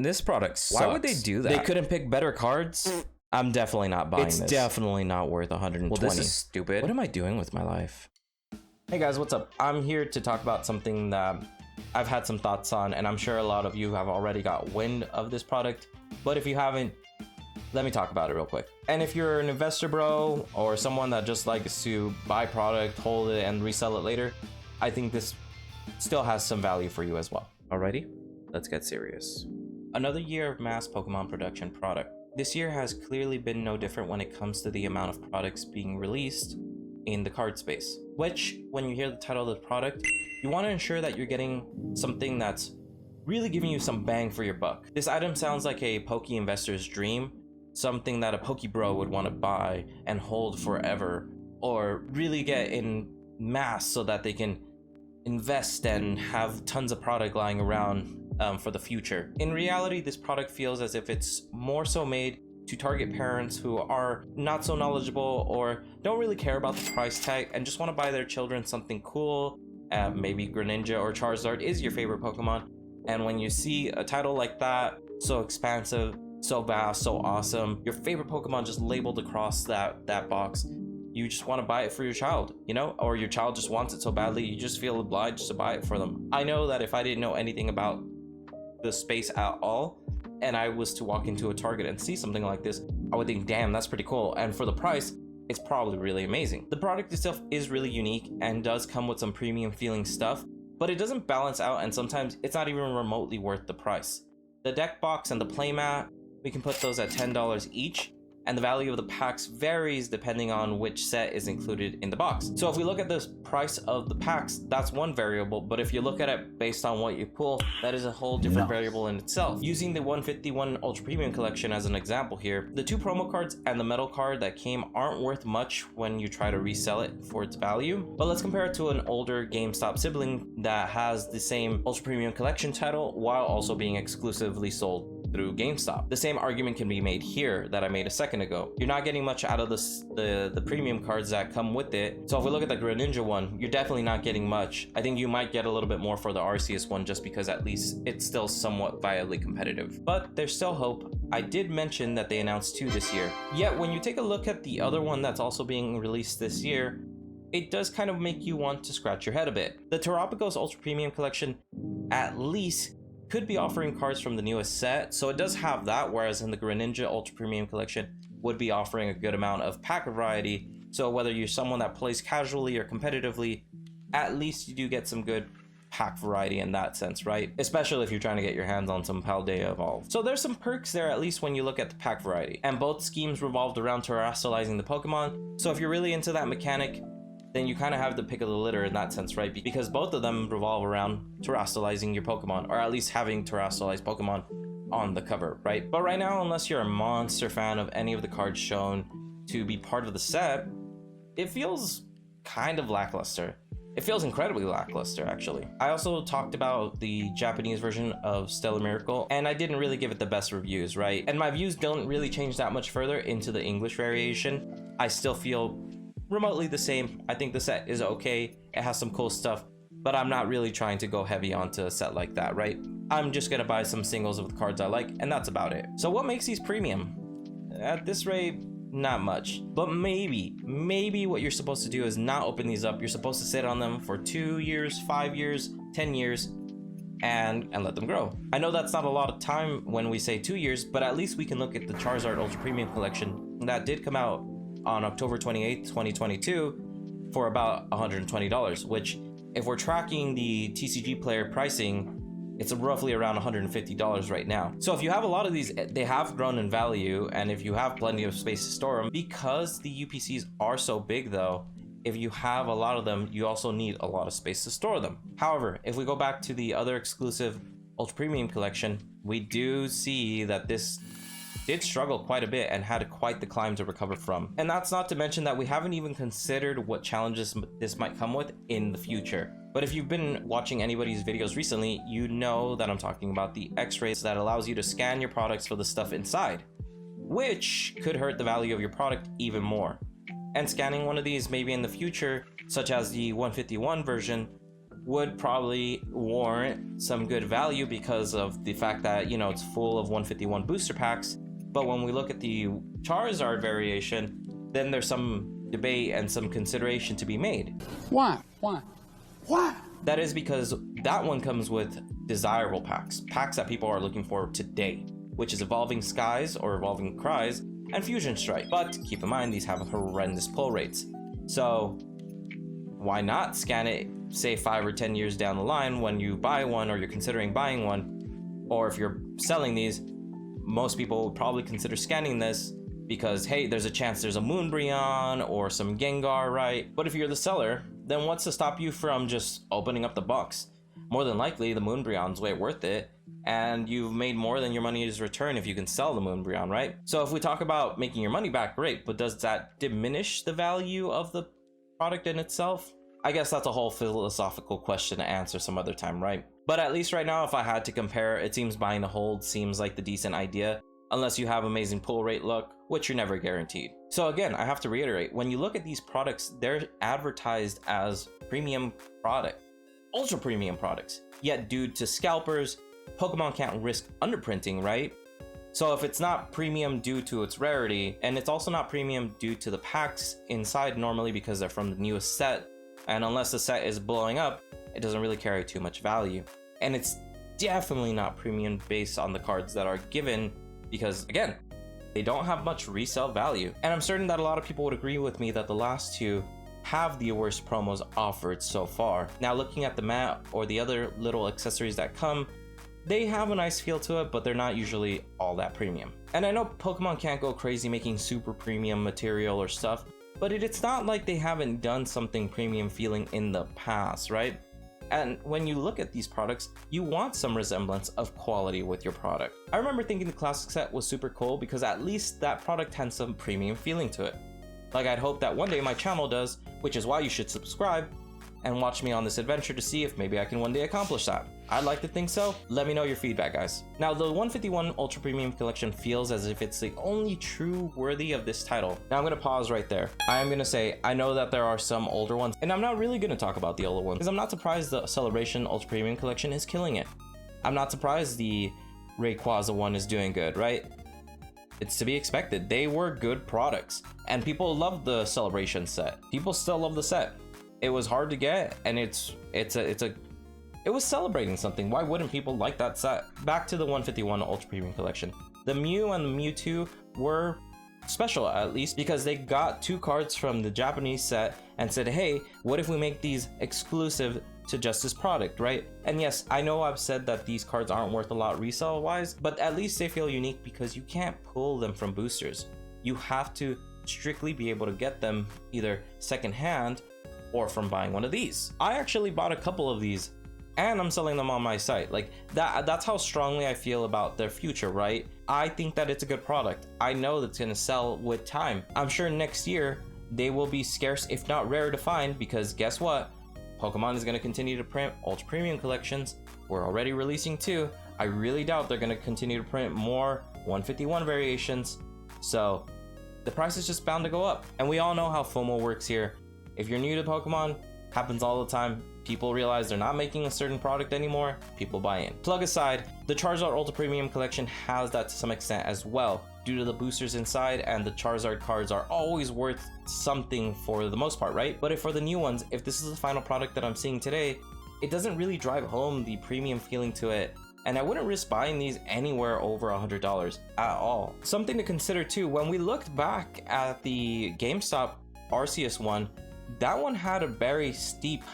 This product sucks. Why would they do that? They couldn't pick better cards. I'm definitely not buying this. It's definitely not worth 120. Well, this is stupid. What am I doing with my life? Hey guys, what's up? I'm here to talk about something that I've had some thoughts on, and I'm sure a lot of you have already got wind of this product. But if you haven't, let me talk about it real quick. And if you're an investor bro or someone that just likes to buy product, hold it, and resell it later, I think this still has some value for you as well. Alrighty, let's get serious. Another year of mass Pokemon production product. This year has clearly been no different when it comes to the amount of products being released in the card space, which when you hear the title of the product, you want to ensure that you're getting something that's really giving you some bang for your buck. This item sounds like a Poke investor's dream, something that a Poke bro would want to buy and hold forever, or really get in mass so that they can invest and have tons of product lying around for the future. In reality, this product feels as if it's more so made to target parents who are not so knowledgeable or don't really care about the price tag and just want to buy their children something cool. Maybe Greninja or Charizard is your favorite Pokemon, and when you see a title like that, so expansive, so vast, so awesome, your favorite Pokemon just labeled across that box, you just want to buy it for your child, you know, or your child just wants it so badly you just feel obliged to buy it for them. I know that if I didn't know anything about the space at all and I was to walk into a Target and see something like this, I would think, damn, that's pretty cool, and for the price it's probably really amazing. The product itself is really unique and does come with some premium feeling stuff, but it doesn't balance out, and sometimes it's not even remotely worth the price. The deck box and the playmat, we can put those at $10 each, and the value of the packs varies depending on which set is included in the box. So if we look at the price of the packs, that's one variable, but if you look at it based on what you pull, that is a whole different variable in itself. Using the 151 Ultra Premium collection as an example here, the two promo cards and the metal card that came aren't worth much when you try to resell it for its value, but let's compare it to an older GameStop sibling that has the same Ultra Premium collection title while also being exclusively sold through GameStop. The same argument can be made here that I made a second ago. You're not getting much out of the premium cards that come with it. So if we look at the Greninja one, you're definitely not getting much. I think you might get a little bit more for the Arceus one just because at least it's still somewhat viably competitive. But there's still hope. I did mention that they announced 2 this year. Yet when you take a look at the other one that's also being released this year, it does kind of make you want to scratch your head a bit. The Terapagose Ultra Premium collection at least could be offering cards from the newest set, so it does have that, whereas in the Greninja Ultra Premium collection would be offering a good amount of pack variety. So whether you're someone that plays casually or competitively, at least you do get some good pack variety in that sense, right? Especially if you're trying to get your hands on some Paldea Evolved. So there's some perks there, at least when you look at the pack variety, and both schemes revolved around terrestrializing the Pokemon. So if you're really into that mechanic, then you kind of have the pick of the litter in that sense, right? Because both of them revolve around terrestrializing your Pokemon, or at least having terrestrialized Pokemon on the cover, right? But right now, unless you're a monster fan of any of the cards shown to be part of the set, it feels kind of lackluster. It feels incredibly lackluster, actually. I also talked about the Japanese version of Stellar Miracle, and I didn't really give it the best reviews, right? And my views don't really change that much further into the English variation. I still feel remotely the same. I think the set is okay. It has some cool stuff, but I'm not really trying to go heavy onto a set like that, right? I'm just gonna buy some singles of the cards I like, and that's about it. So what makes these premium? At this rate, not much. But maybe what you're supposed to do is not open these up. You're supposed to sit on them for 2 years, 5 years, 10 years, and let them grow. I know that's not a lot of time when we say 2 years, but at least we can look at the Charizard Ultra Premium collection that did come out on October 28th, 2022 for about $120, which if we're tracking the TCG player pricing, it's roughly around $150 right now. So if you have a lot of these, they have grown in value, and if you have plenty of space to store them, because the UPCs are so big though, if you have a lot of them, you also need a lot of space to store them. However, if we go back to the other exclusive Ultra Premium collection, we do see that this did struggle quite a bit and had quite the climb to recover from. And that's not to mention that we haven't even considered what challenges this might come with in the future. But if you've been watching anybody's videos recently, you know that I'm talking about the X-rays that allows you to scan your products for the stuff inside, which could hurt the value of your product even more. And scanning one of these maybe in the future, such as the 151 version, would probably warrant some good value because of the fact that, you know, it's full of 151 booster packs. But when we look at the Charizard variation, then there's some debate and some consideration to be made. Why? That is because that one comes with desirable packs that people are looking for today, which is Evolving Skies or Evolving Cries and Fusion Strike. But keep in mind, these have horrendous pull rates. So why not scan it, say 5 or 10 years down the line when you buy one or you're considering buying one, or if you're selling these, most people will probably consider scanning this because, hey, there's a chance there's a Moonbreon or some Gengar, right? But if you're the seller, then what's to stop you from just opening up the box? More than likely, the Moonbreon's way worth it, and you've made more than your money's return if you can sell the Moonbreon, right? So if we talk about making your money back, great, but does that diminish the value of the product in itself? I guess that's a whole philosophical question to answer some other time, right? But at least right now, if I had to compare, it seems buying to hold seems like the decent idea, unless you have amazing pull rate luck, which you're never guaranteed. So again, I have to reiterate, when you look at these products, they're advertised as premium product, ultra premium products. Yet due to scalpers, Pokemon can't risk underprinting, right? So if it's not premium due to its rarity, and it's also not premium due to the packs inside normally because they're from the newest set, and unless the set is blowing up, it doesn't really carry too much value. And it's definitely not premium based on the cards that are given because, again, they don't have much resale value. And I'm certain that a lot of people would agree with me that the last two have the worst promos offered so far. Now, looking at the mat or the other little accessories that come, they have a nice feel to it, but they're not usually all that premium. And I know Pokemon can't go crazy making super premium material or stuff, but it's not like they haven't done something premium feeling in the past, right? And when you look at these products, you want some resemblance of quality with your product. I remember thinking the classic set was super cool because at least that product had some premium feeling to it. Like I'd hope that one day my channel does, which is why you should subscribe and watch me on this adventure to see if maybe I can one day accomplish that. I'd like to think so. Let me know your feedback, guys. Now, the 151 Ultra Premium Collection feels as if it's the only true worthy of this title. Now, I'm gonna pause right there. I am gonna say, I know that there are some older ones, and I'm not really gonna talk about the older ones, because I'm not surprised the Celebration Ultra Premium Collection is killing it. I'm not surprised the Rayquaza one is doing good, right? It's to be expected. They were good products, and people loved the Celebration set. People still love the set. It was hard to get, and it was celebrating something. Why wouldn't people like that set? Back to the 151 Ultra Premium Collection. The Mew and the Mewtwo were special, at least, because they got 2 cards from the Japanese set and said, hey, what if we make these exclusive to just this product, right? And yes, I know I've said that these cards aren't worth a lot resale wise, but at least they feel unique because you can't pull them from boosters. You have to strictly be able to get them either secondhand or from buying one of these. I actually bought a couple of these and I'm selling them on my site. Like that's how strongly I feel about their future, right? I think that it's a good product. I know that's gonna sell with time. I'm sure next year they will be scarce, if not rare to find, because guess what? Pokemon is gonna continue to print Ultra Premium collections. We're already releasing 2. I really doubt they're gonna continue to print more 151 variations. So the price is just bound to go up. And we all know how FOMO works here. If you're new to Pokemon, happens all the time. People realize they're not making a certain product anymore, people buy in. Plug aside, the Charizard Ultra Premium Collection has that to some extent as well, due to the boosters inside, and the Charizard cards are always worth something for the most part, right? But if for the new ones, if this is the final product that I'm seeing today, it doesn't really drive home the premium feeling to it, and I wouldn't risk buying these anywhere over $100 at all. Something to consider too, when we looked back at the GameStop Arceus one, that one had a very steep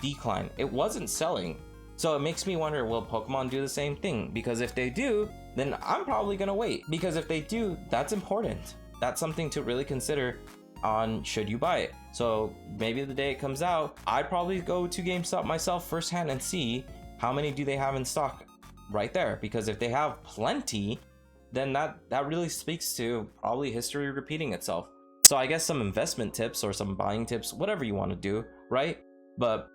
decline. It wasn't selling. So it makes me wonder, will Pokemon do the same thing? Because if they do, then I'm probably gonna wait. Because if they do, that's important. That's something to really consider on should you buy it. So maybe the day it comes out, I'd probably go to GameStop myself firsthand and see how many do they have in stock right there. Because if they have plenty, then that really speaks to probably history repeating itself. So I guess some investment tips or some buying tips, whatever you want to do, right? But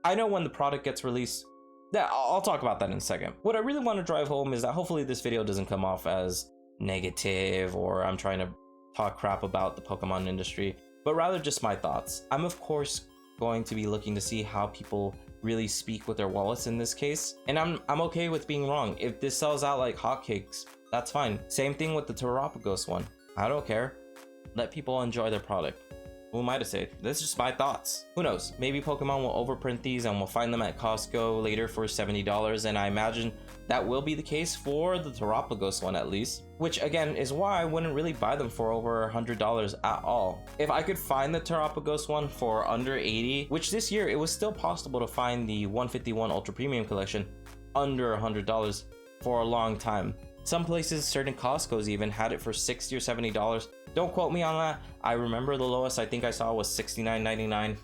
I know when the product gets released, I'll talk about that in a second. What I really want to drive home is that hopefully this video doesn't come off as negative or I'm trying to talk crap about the Pokemon industry, but rather just my thoughts. I'm of course going to be looking to see how people really speak with their wallets in this case. And I'm okay with being wrong. If this sells out like hotcakes, that's fine. Same thing with the Terapagose one. I don't care. Let people enjoy their product. Who am I to say? This is just my thoughts. Who knows? Maybe Pokemon will overprint these and we'll find them at Costco later for $70, and I imagine that will be the case for the Terapagose one at least, which again is why I wouldn't really buy them for over $100 at all. If I could find the Terapagose one for under $80, which this year it was still possible to find the 151 Ultra Premium collection under $100 for a long time. Some places, certain Costco's even had it for $60 or $70. Don't quote me on that. I remember the lowest I think I saw was $69.99.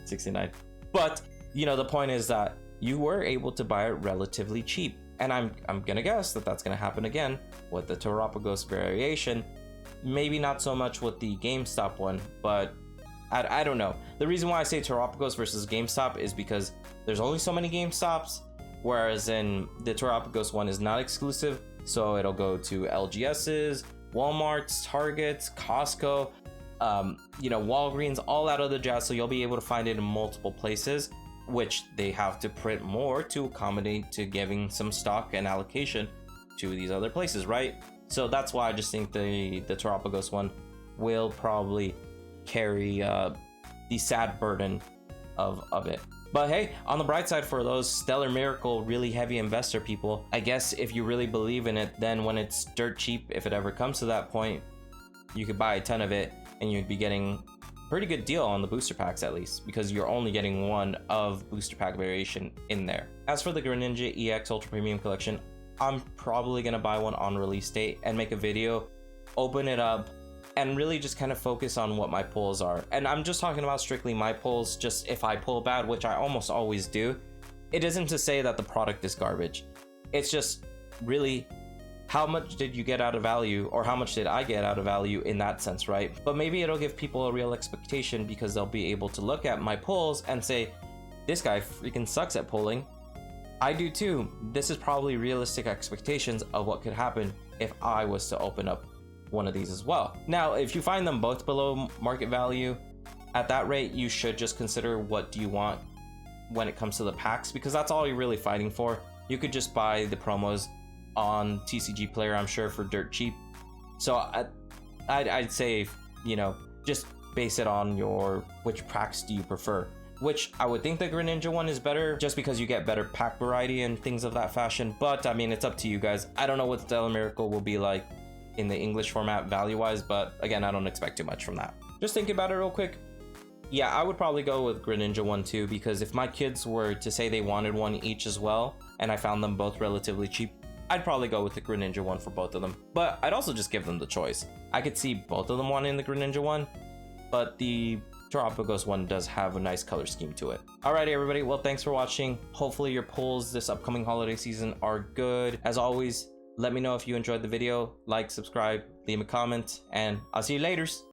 69. But you know, the point is that you were able to buy it relatively cheap, and I'm gonna guess that that's gonna happen again with the Terapagose variation. Maybe not so much with the GameStop one, but I don't know. The reason why I say Terapagose versus GameStop is because there's only so many GameStops, whereas in the Terapagose one is not exclusive. So it'll go to LGS's, Walmart's, Target's, Costco, you know, Walgreens, all that other jazz. So you'll be able to find it in multiple places, which they have to print more to accommodate to giving some stock and allocation to these other places, right? So that's why I just think the Terapagose one will probably carry the sad burden of it. But hey, on the bright side for those Stellar Miracle really heavy investor people, I guess if you really believe in it, then when it's dirt cheap, if it ever comes to that point, you could buy a ton of it and you'd be getting a pretty good deal on the booster packs at least, because you're only getting one of booster pack variation in there. As for the Greninja EX Ultra Premium collection, I'm probably gonna buy one on release date and make a video, open it up, and really just kind of focus on what my pulls are. And I'm just talking about strictly my pulls. Just if I pull bad, which I almost always do, it isn't to say that the product is garbage. It's just really how much did you get out of value, or how much did I get out of value in that sense, right? But maybe it'll give people a real expectation, because they'll be able to look at my pulls and say, this guy freaking sucks at pulling. I do too. This is probably realistic expectations of what could happen if I was to open up one of these as well. Now, if you find them both below market value, at that rate, you should just consider what do you want when it comes to the packs, because that's all you're really fighting for. You could just buy the promos on TCG Player, I'm sure, for dirt cheap. So I'd say, you know, just base it on your which packs do you prefer. Which I would think the Greninja one is better, just because you get better pack variety and things of that fashion. But I mean, it's up to you guys. I don't know what Stellar Miracle will be like in the English format value-wise, but again, I don't expect too much from that. Just thinking about it real quick, yeah, I would probably go with Greninja one too, because if my kids were to say they wanted one each as well, and I found them both relatively cheap, I'd probably go with the Greninja one for both of them. But I'd also just give them the choice. I could see both of them wanting the Greninja one, but the Terapagose one does have a nice color scheme to it. Alrighty everybody, well, thanks for watching. Hopefully your pulls this upcoming holiday season are good. As always, let me know if you enjoyed the video, like, subscribe, leave a comment, and I'll see you laters.